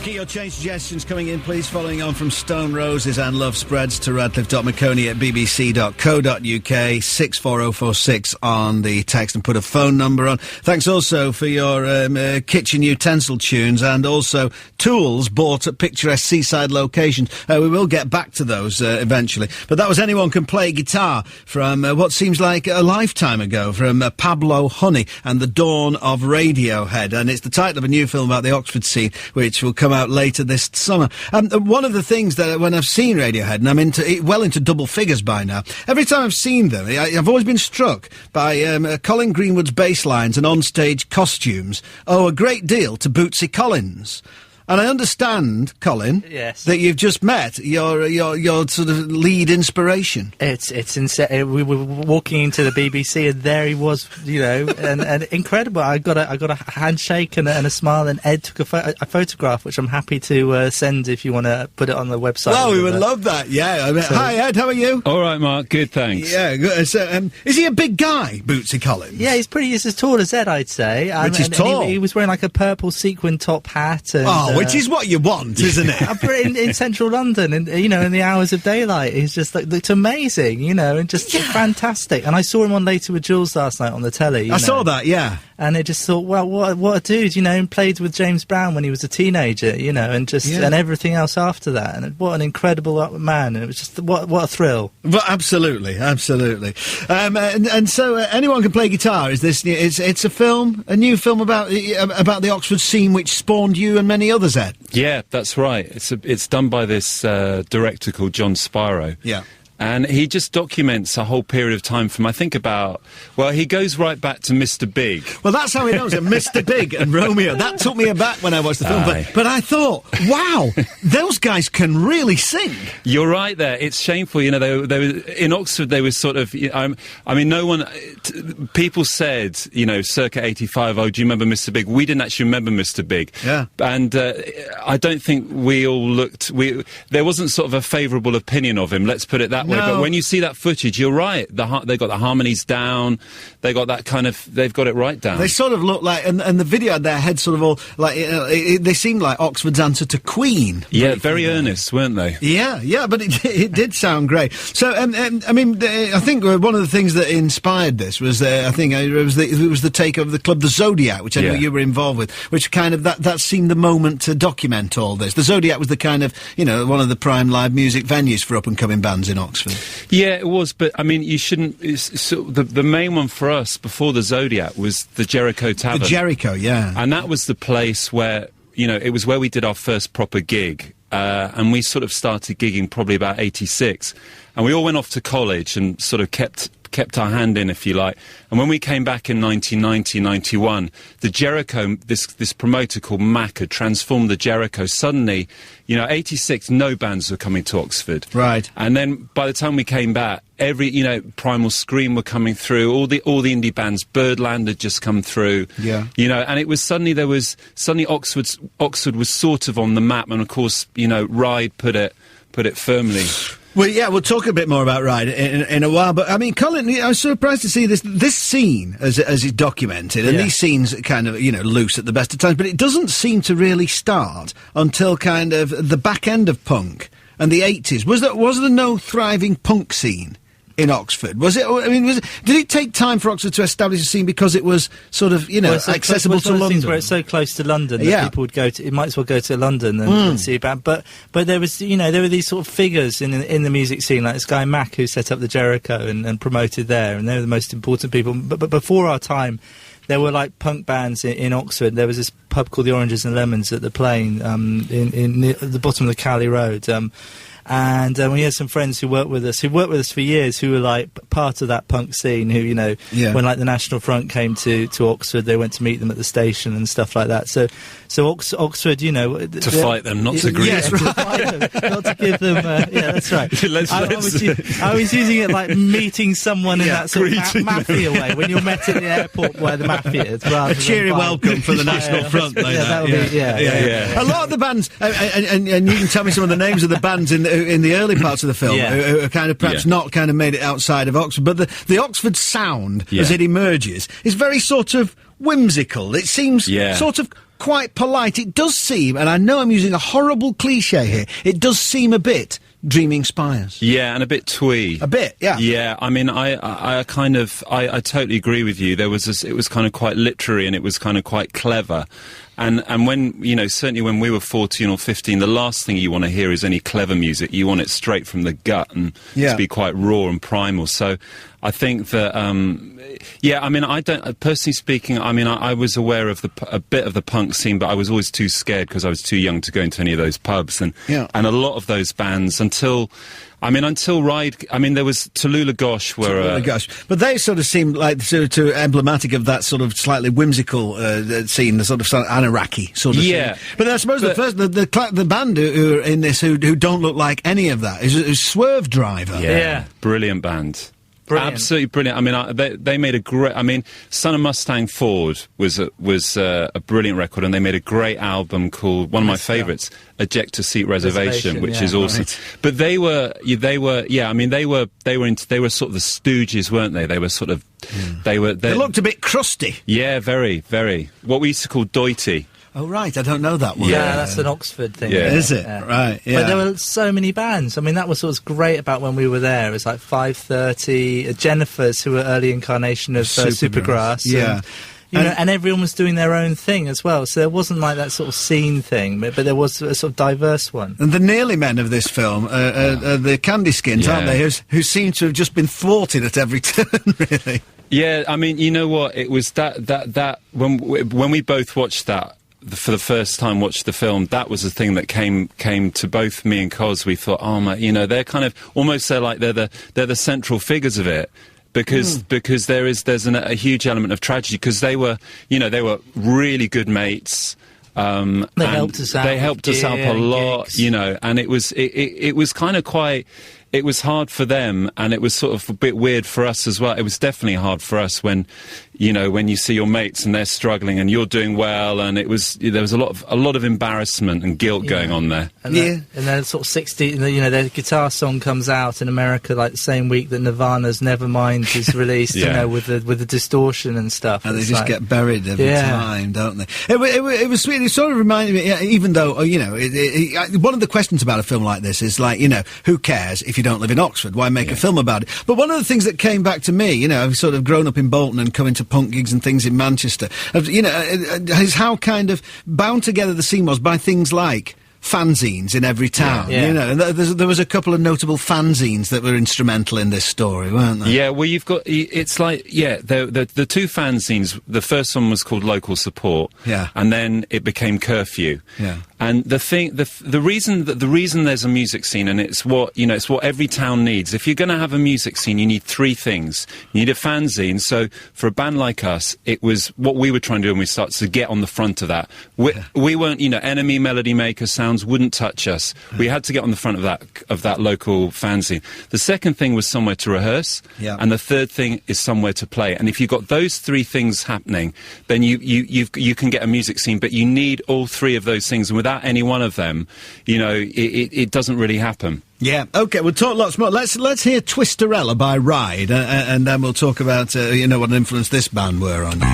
Looking at your change suggestions coming in, please, following on from Stone Roses and Love Spreads to Radcliffe.Maconie at bbc.co.uk, 64046 on the text, and put a phone number on. Thanks also for your kitchen utensil tunes and also tools bought at picturesque seaside locations. We will get back to those eventually. But that was Anyone Can Play Guitar from what seems like a lifetime ago, from Pablo Honey and the Dawn of Radiohead. And it's the title of a new film about the Oxford scene, which will come out later this summer. One of the things that when I've seen Radiohead, and I'm into double figures by now, every time I've seen them, I've always been struck by Colin Greenwood's bass lines and onstage costumes owe a great deal to Bootsy Collins. And I understand, Colin, yes, that you've just met your sort of lead inspiration. It's insane. We were walking into the BBC, and there he was, you know, and incredible. I got a handshake and a smile, and Ed took a photograph, which I'm happy to send if you want to put it on the website. Oh, we would love that. Yeah. I mean, hi, Ed. How are you? All right, Mark. Good, thanks. Yeah. Good. So, is he a big guy, Bootsy Collins? Yeah, he's as tall as Ed, I'd say. Which is tall. He was wearing like a purple sequin top hat. And, which is what you want, isn't it? in central London, and you know, in the hours of daylight, he's just looked amazing, you know, and just fantastic. And I saw him on Later with Jules last night on the telly. I saw that, yeah. And I just thought, well, what a dude, you know, and played with James Brown when he was a teenager, you know, and and everything else after that. And what an incredible man. And it was just, what a thrill. Well, absolutely. And so, Anyone Can Play Guitar, is this, it's a film, a new film about the Oxford scene which spawned you and many others, Ed? Yeah, that's right. It's done by this director called John Spiro. Yeah. And he just documents a whole period of time from, I think, he goes right back to Mr. Big. Well, that's how he knows it, Mr. Big and Romeo. That took me aback when I watched the film. But I thought, wow, those guys can really sing. You're right there. It's shameful. You know, they were in Oxford, they were sort of, I mean, no one, people said, you know, circa 85, oh, do you remember Mr. Big? We didn't actually remember Mr. Big. Yeah. And I don't think we all there wasn't sort of a favourable opinion of him, let's put it that way. But when you see that footage, you're right. They got the harmonies down. They got that kind of. They've got it right down. They sort of look like, and the video had their heads sort of all like. They seemed like Oxford's answer to Queen. Yeah, very earnest, weren't they? Yeah. But it did sound great. So, I mean, I think one of the things that inspired this was, I think it was the take of the club, the Zodiac, which I know you were involved with, which kind of that seemed the moment to document all this. The Zodiac was the kind of, you know, one of the prime live music venues for up and coming bands in Oxford. Yeah, it was, but I mean, you shouldn't. The main one for us before the Zodiac was the Jericho Tavern. The Jericho, yeah, and that was the place where, you know, it was where we did our first proper gig, and we sort of started gigging probably about 86, and we all went off to college and sort of kept our hand in, if you like. And when we came back in 1990, 91, the Jericho, this promoter called Mac had transformed the Jericho. Suddenly, you know, 86, no bands were coming to Oxford. Right. And then by the time we came back, you know, Primal Scream were coming through, all the indie bands, Birdland had just come through. Yeah. You know, and it was suddenly Oxford was sort of on the map, and of course, you know, Ride put it firmly. Well, yeah, we'll talk a bit more about Ride in a while, but I mean, Colin, I was surprised to see this scene as it's documented, and these scenes are kind of, you know, loose at the best of times, but it doesn't seem to really start until kind of the back end of punk and the 80s. Was there no thriving punk scene in Oxford? Was it? I mean, did it take time for Oxford to establish a scene because it was sort of, you know, accessible to London? Where it's so close to London that people would go to. It might as well go to London and see a band. But there was, you know, there were these sort of figures in the music scene, like this guy Mac who set up the Jericho and promoted there, and they were the most important people. But before our time, there were like punk bands in Oxford. There was this pub called the Oranges and Lemons at the Plain in the bottom of the Cali Road. And we had some friends who worked with us for years, who were like part of that punk scene, who, you know, when like the National Front came to Oxford, they went to meet them at the station and stuff like that. So Oxford, you know, to fight them, not to greet them. To fight them, not to give them. Yeah, that's right. I was using it like meeting someone in that sort of mafia way, when you're met at the airport where the mafia is. A cheery welcome for the National Front. A lot of the bands, and you can tell me some of the names of the bands in the early parts of the film, who are kind of perhaps not kind of made it outside of Oxford, but the Oxford sound as it emerges is very sort of whimsical. It seems sort of quite polite. It does seem, and I know I'm using a horrible cliche here, it does seem a bit Dreaming Spires. Yeah, and a bit twee. A bit, yeah. Yeah, I mean, I totally agree with you. It was kind of quite literary, and it was kind of quite clever. And when, certainly when we were 14 or 15, the last thing you want to hear is any clever music. You want it straight from the gut and to be quite raw and primal. So I think that, I don't, personally speaking, I was aware of a bit of the punk scene, but I was always too scared because I was too young to go into any of those pubs. And a lot of those bands until Ride, there was Tallulah Gosh but they sort of seemed like to emblematic of that sort of slightly whimsical scene, the sort of Anaraki sort of scene. But I suppose the band who are in this who don't look like any of that is Swerve Driver. Yeah. Brilliant band. Brilliant. Absolutely brilliant. They made a great. Son of Mustang Ford was a brilliant record, and they made a great album called one of my favourites, Ejector Seat Reservation, which is awesome. Right. But they were sort of the Stooges, weren't they? They were sort of they looked a bit crusty. Yeah, very, very. What we used to call doity. Oh, right, I don't know that one. Yeah, that's an Oxford thing. Yeah. Is it? Yeah. Right, yeah. But there were so many bands. That was what was great about when we were there. It was like 5:30, Jennifer's, who were early incarnation of Supergrass. Yeah. And everyone was doing their own thing as well. So there wasn't like that sort of scene thing, but there was a sort of diverse one. And the nearly men of this film are the Candy Skins, aren't they? Who seem to have just been thwarted at every turn, really. Yeah, you know what? It was that when we both watched that, for the first time watched the film, that was the thing that came to both me and Cos. We thought, oh my, they're kind of almost they're the central figures of it, because there's a huge element of tragedy, because they were really good mates. They helped us out. They helped us out a lot, gigs. And it was kind of quite. It was hard for them, and it was sort of a bit weird for us as well. It was definitely hard for us when you see your mates and they're struggling and you're doing well, and there was a lot of embarrassment and guilt going on there. And then sort of 60, their guitar song comes out in America like the same week that Nirvana's Nevermind is released, with the distortion and stuff. And they just get buried every time, don't they? It was sweet. It sort of reminded me, even though, one of the questions about a film like this is like, who cares if you don't live in Oxford? Why make a film about it? But one of the things that came back to me, I've sort of grown up in Bolton and come into punk gigs and things in Manchester, is how kind of bound together the scene was by things like fanzines in every town, and there was a couple of notable fanzines that were instrumental in this story, weren't there? Yeah, well, you've got, it's like, the two fanzines, the first one was called Local Support, and then it became Curfew. And the reason there's a music scene, and it's what every town needs. If you're going to have a music scene, you need three things. You need a fanzine. So for a band like us, it was what we were trying to do when we started to get on the front of that. We weren't, Enemy, Melody Maker, Sounds wouldn't touch us. We had to get on the front of that local fanzine. The second thing was somewhere to rehearse, and the third thing is somewhere to play. And if you've got those three things happening, then you can get a music scene. But you need all three of those things, and without any one of them, it doesn't really happen. Yeah, OK, we'll talk lots more. Let's hear Twisterella by Ride, and then we'll talk about, what influence this band were on you.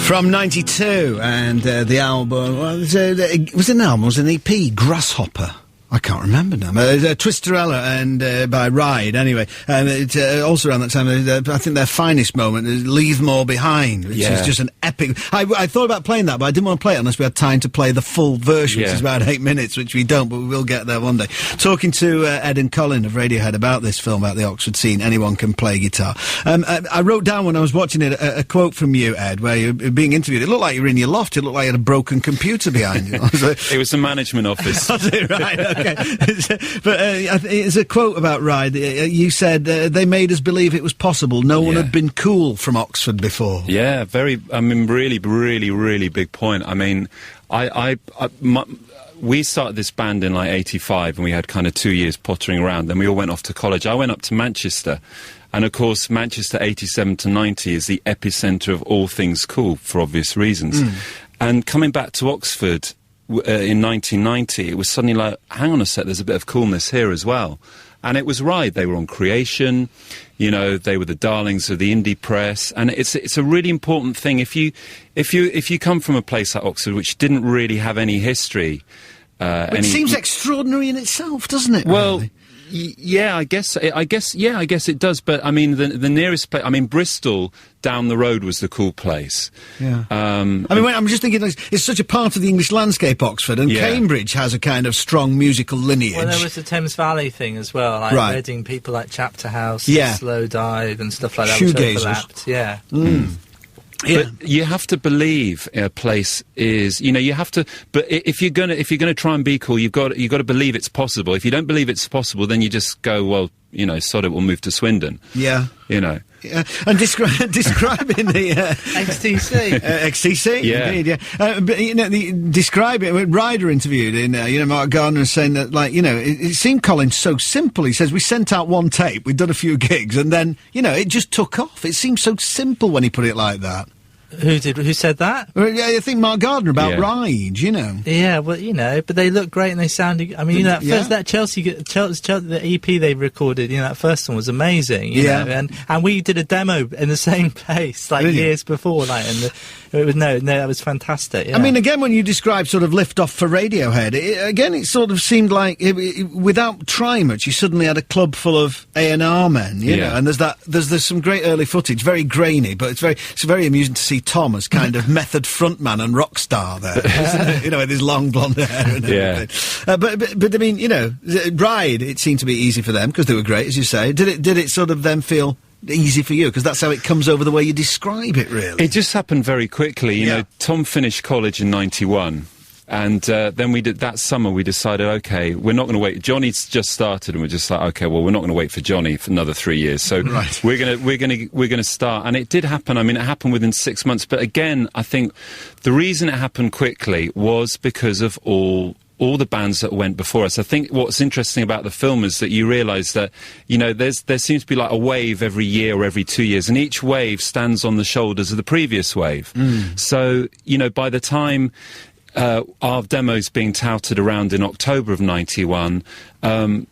From 92, and the album, was it an album, was it an EP, Grasshopper? I can't remember now. Twisterella and by Ride, anyway. It's also around that time, I think their finest moment is Leave More Behind, which is just an epic... I thought about playing that, but I didn't want to play it unless we had time to play the full version, which is about 8 minutes, which we don't, but we will get there one day. Talking to Ed and Colin of Radiohead about this film, about the Oxford scene, Anyone Can Play Guitar. I wrote down when I was watching it a quote from you, Ed, where you're being interviewed. It looked like you were in your loft. It looked like you had a broken computer behind you. It was the management office. Was it? Right, OK. But it's a quote about Ride. You said they made us believe it was possible. No one had been cool from Oxford before. Yeah, really, really, really big point. I mean, we started this band in like 85, and we had kind of 2 years pottering around. Then we all went off to college. I went up to Manchester. And of course, Manchester 87 to 90 is the epicenter of all things cool, for obvious reasons. And coming back to Oxford... in 1990, it was suddenly like, hang on a sec, there's a bit of coolness here as well. And it was right. They were on Creation, you know, they were the darlings of the indie press, and it's a really important thing. If you come from a place like Oxford, which didn't really have any history, it seems extraordinary in itself, doesn't it? Well. Really? Yeah, I guess it does. But I mean, the nearest place, I mean, Bristol down the road was the cool place. Yeah. I mean, I'm just thinking, it's such a part of the English landscape, Oxford, and Cambridge has a kind of strong musical lineage. Well, there was the Thames Valley thing as well, like Reading, people like Chapter House, Slow Dive, and stuff like that. Which overlapped. Yeah. But you have to believe a place is, you know, you have to. But if you're gonna try and be cool, you've got to believe it's possible. If you don't believe it's possible, then you just go, well, you know, sod it, we'll move to Swindon. Yeah, you know. Yeah. And describing the XTC, XTC, indeed, but you know, describe it. Ryder interviewed in, Mark Gardner saying that, like, you know, it seemed Colin so simple. He says we sent out one tape, we'd done a few gigs, and then, you know, it just took off. It seemed so simple when he put it like that. Who said that? I think Mark Gardner about Ride, you know. Yeah, well, you know, but they look great and they sounded. I mean, you know, that Chelsea, the EP they recorded, you know, that first one was amazing. You know, and we did a demo in the same place like years before, like, and it was that was fantastic. Yeah. I mean, again, when you describe sort of lift off for Radiohead, it sort of seemed like without trying much, you suddenly had a club full of A&R men, you know, and there's some great early footage, very grainy, but it's very amusing to see Tom as kind of method frontman and rock star there, you know, with his long blonde hair and everything. But I mean, you know, Ride, it seemed to be easy for them because they were great, as you say. Did it sort of then feel easy for you? Because that's how it comes over the way you describe it, really. It just happened very quickly. You know, Tom finished college in '91. And then that summer we decided, okay, we're not going to wait. Johnny's just started, and we're just like, okay, well, we're not going to wait for Johnny for another 3 years. So we're gonna start. And it did happen. I mean, it happened within 6 months. But again, I think the reason it happened quickly was because of all the bands that went before us. I think what's interesting about the film is that you realise that, you know, there seems to be like a wave every year or every 2 years, and each wave stands on the shoulders of the previous wave. So, you know, by the time our demos being touted around in October of '91, you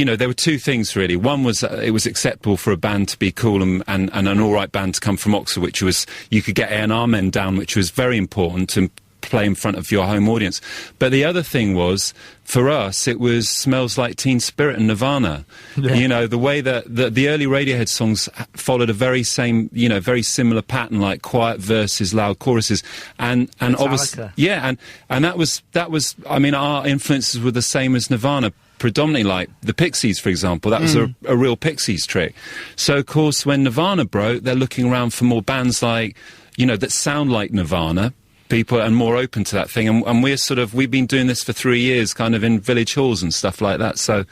know, there were two things really. One was it was acceptable for a band to be cool and an all right band to come from Oxford, which was, you could get A&R men down, which was very important to play in front of your home audience. But the other thing was, for us, it was Smells Like Teen Spirit and Nirvana. You know, the way that the early Radiohead songs followed a very similar pattern, like quiet verses, loud choruses, and obviously, and that was. I mean, our influences were the same as Nirvana. Predominantly, like the Pixies, for example, that was a real Pixies trick. So, of course, when Nirvana broke, they're looking around for more bands like, you know, that sound like Nirvana. People and more open to that thing, and we've been doing this for 3 years, kind of in village halls and stuff like that. So,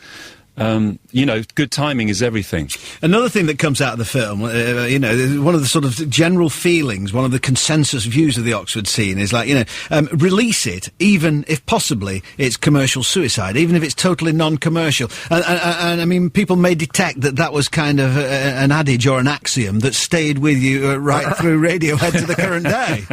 you know, good timing is everything. Another thing that comes out of the film, you know, one of the sort of general feelings, one of the consensus views of the Oxford scene is like, you know, release it, even if possibly it's commercial suicide, even if it's totally non-commercial. And I mean, people may detect that was kind of an adage or an axiom that stayed with you right through Radiohead to the current day.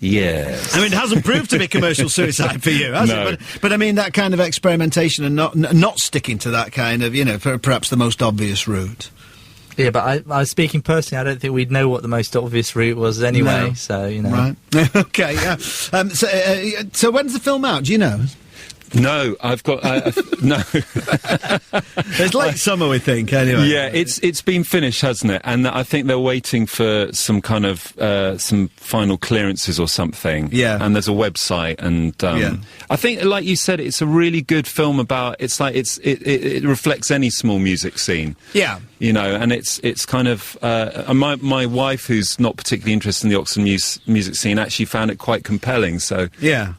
Yes. I mean, it hasn't proved to be commercial suicide for you, has it? But I mean, that kind of experimentation and not sticking to that kind of, you know, perhaps the most obvious route. Yeah, but I was speaking personally, I don't think we'd know what the most obvious route was anyway, so, you know. Right. Okay, yeah. So when's the film out, do you know? No, I've got no. It's late summer, we think. Anyway, yeah, it's been finished, hasn't it? And I think they're waiting for some kind of some final clearances or something. Yeah, and there's a website, and I think, like you said, it's a really good film about. It's like it reflects any small music scene. Yeah, you know, and it's kind of. My wife, who's not particularly interested in the Oxford music scene, actually found it quite compelling. So yeah.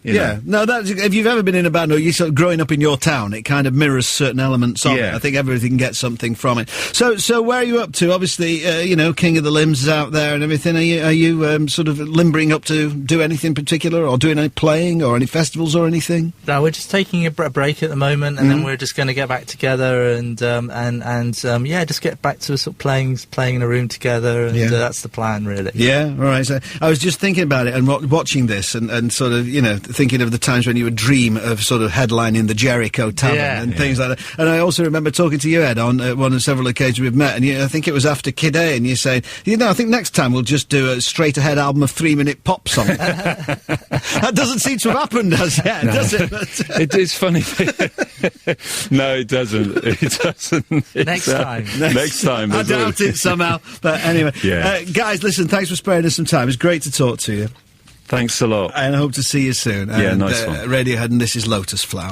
No, if you've ever been in a band or you sort of growing up in your town, it kind of mirrors certain elements of it. I think everything gets something from it. So where are you up to? Obviously, you know, King of the Limbs is out there and everything. Are you sort of limbering up to do anything particular, or doing any playing or any festivals or anything? No, we're just taking a break at the moment, and then we're just going to get back together and just get back to sort of playing in a room together, and that's the plan, really. Yeah, all right. So I was just thinking about it and watching this, and sort of, you know, thinking of the times when you would dream of sort of headlining the Jericho Tavern and things like that. And I also remember talking to you, Ed, on one of several occasions we've met, and I think it was after Kid A, and you saying, I think next time we'll just do a straight-ahead album of 3-minute pop songs. That doesn't seem to have happened as yet, does it? It is funny. No, it doesn't. It doesn't. Next time. Next time. I doubt it somehow. But anyway. Guys, listen, thanks for sparing us some time. It's great to talk to you. Thanks a lot. And I hope to see you soon. Yeah, nice one. Radiohead, and this is Lotus Flower.